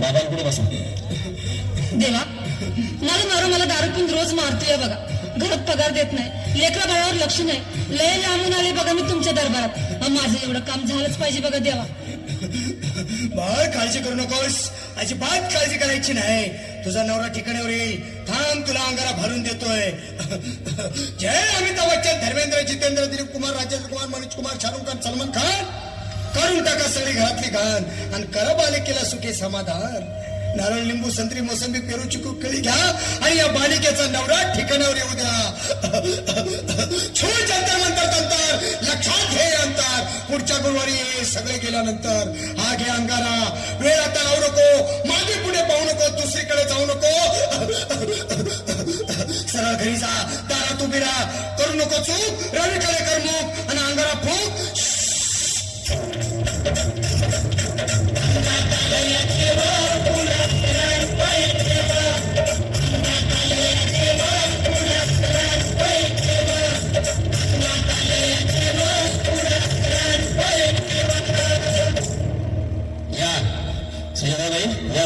बाबांकडे बसा. देवा, माझा मारो मला दारू पिऊन रोज मारतोय बघा. घरात पगार देत नाही, लेकरा बाळावर लक्ष नाही. लय लांबून आले बघा मी तुमच्या दरबारात. माझं एवढं काम झालंच पाहिजे बघा देवा. बाळ काळजी करू नकोस, अजिबात काळजी करायची नाही. तुझा नवरा ठिकाणावर येईल. थांब, तुला अंगारा भरून देतोय. जय अमिताभ बच्चन, धर्मेंद्र, जितेंद्र, दिलीप कुमार, राजेंद्र कुमार, मनोज कुमार, शाहरुख खान, सलमान खान. करून टाका सगळी घरातली घाण आणि करा बालिकेला सुखे समाधान. नारळ, लिंबू, संत्री, मोसंबी, पेरू, चिकू, केळी घ्या आणि या बालिकेचा नवरा ठिकाणावर येऊ द्या. छूट जंतर मंतर तंतर, लक्षात घे अंतर. पुढच्या गुरुवारी हे सगळे गेल्यानंतर हा घे अंगारा. वेळ आता लावू नको, मागे पुढे पाहू नको, दुसरीकडे जाऊ नको. सरळ घरी जा, दारात उभी राहा. करू नको चूक, रवीकडे कर मुख आणि अंगारा फूक. या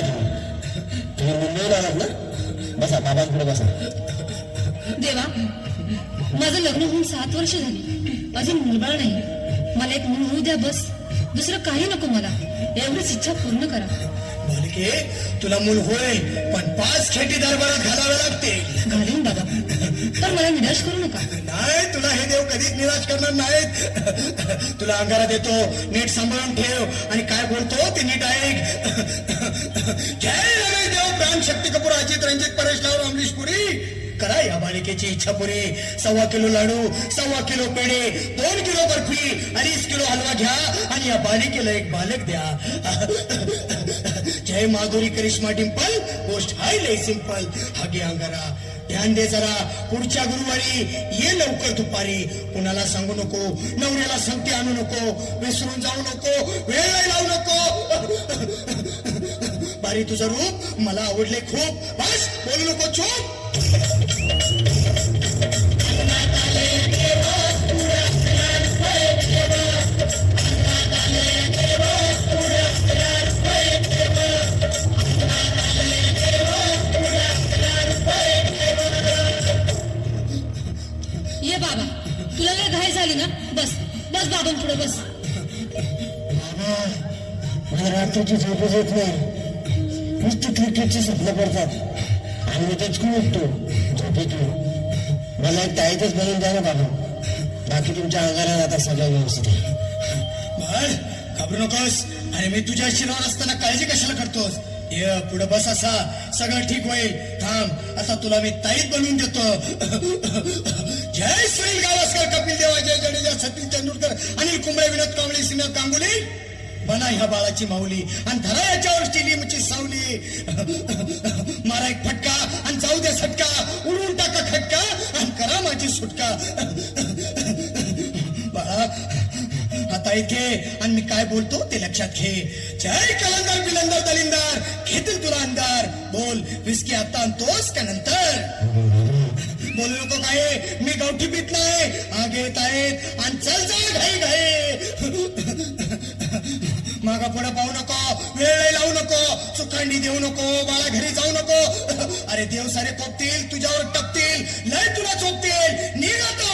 तुम्ही मुंबईला आलात ना? बसा, बाबांकडे बसा. देवा, माझं लग्न होऊन 7 वर्ष झाली, अजून मुलबाळ नाही. मला एक मूल होऊ द्या बस. दुसरं काही नको मला. एवढीच इच्छा पूर्ण करा. बालिके, तुला मूल होईल, पण 5 खेटी दरबारात घालावे लागतील. घालीन बाबा, पण मला निराश करू नका. नाही, तुला हे देव कधीच निराश करणार नाहीत. तुला अंगारा देतो, नीट सांभाळून ठेव आणि काय बोलतो ते नीट ऐक. जय रमेश देव, प्राण, शक्ती कपूर, अजित, रंजित, परेश राव, अमरीश पुरी. करा या बालिकेची इच्छा पुरी. 1.25 किलो लाडू, 1.25 किलो पेढे, 2 किलो बर्फी, 2.5 किलो हलवा घ्या आणि या बालिकेला एक बालक द्या. जय माधुरी, करिश्मा, डिंपल, गोष्ट हाय लय सिंपल. हा घे अंगारा, ध्यान दे जरा. पुढच्या गुरुवारी ये लवकर दुपारी. कुणाला सांगू नको, नवऱ्याला संगती आणू नको, विसरून जाऊ नको, वेळ लावू नको. बारी, तुझं रूप मला आवडले खूप. बस, बोलू नको, चूप. ये बाबा, तुला लय घाई झाली ना? बस बस बाबांपुढे बस. मला रात्रीची झोपच येत नाही. नुसती क्रिकेटची स्वप्न पडतात आणि मी तेच खूप उठतो झोपेतून. मला एक ताईतच बनवून द्या ना बाबा. बाकी तुमच्या अंगाला आता सगळं व्यवस्थित आहे. बाळ, घाबरू नकोस. आणि मी तुझ्या शिरावर असताना काळजी कशाला करतोस? ये पुढे बस, असा सगळं ठीक होईल. थांब, आता तुला मी ताईत बनवून देतो. जय सुनील गावस्कर, कपिल देव, अजय जडेजा, सतीश तेंडुलकर, अनिल कुंबळे, विनोद कांबळे, सिन्हा, गांगुली. बना ह्या बाळाची माऊली आणि धरा याच्यावर स्टेडियमची सावली. मारा एक फटका आणि जाऊ दे सटका. उडून टाका खटका आणि करा माझी सुटका. बाळा, आता इथे आणि मी काय बोलतो ते लक्षात घे. जय कलंदर, बिलंदर, दलिंदर, घेतील तुला अंधार. बोल, विस्की आता आणतोस का नंतर? बोलू नको काय, मी गावठी पीत नाही. आगे येत आहेत आणि चल जा घाई घाई. मागा पुढे पाहू नको, वेळ लावू नको, चुकांडी देऊ नको, बाळा घरी जाऊ नको. अरे देव सारे कोपतील, तुझ्यावर टपतील, लय तुला चोपतील. निघ आता.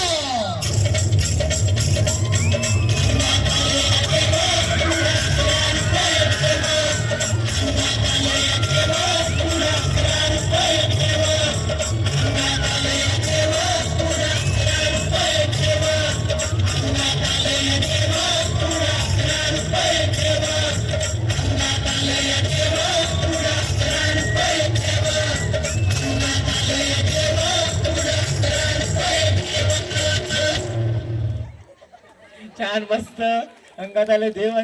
छान, मस्त अंगात आले देव.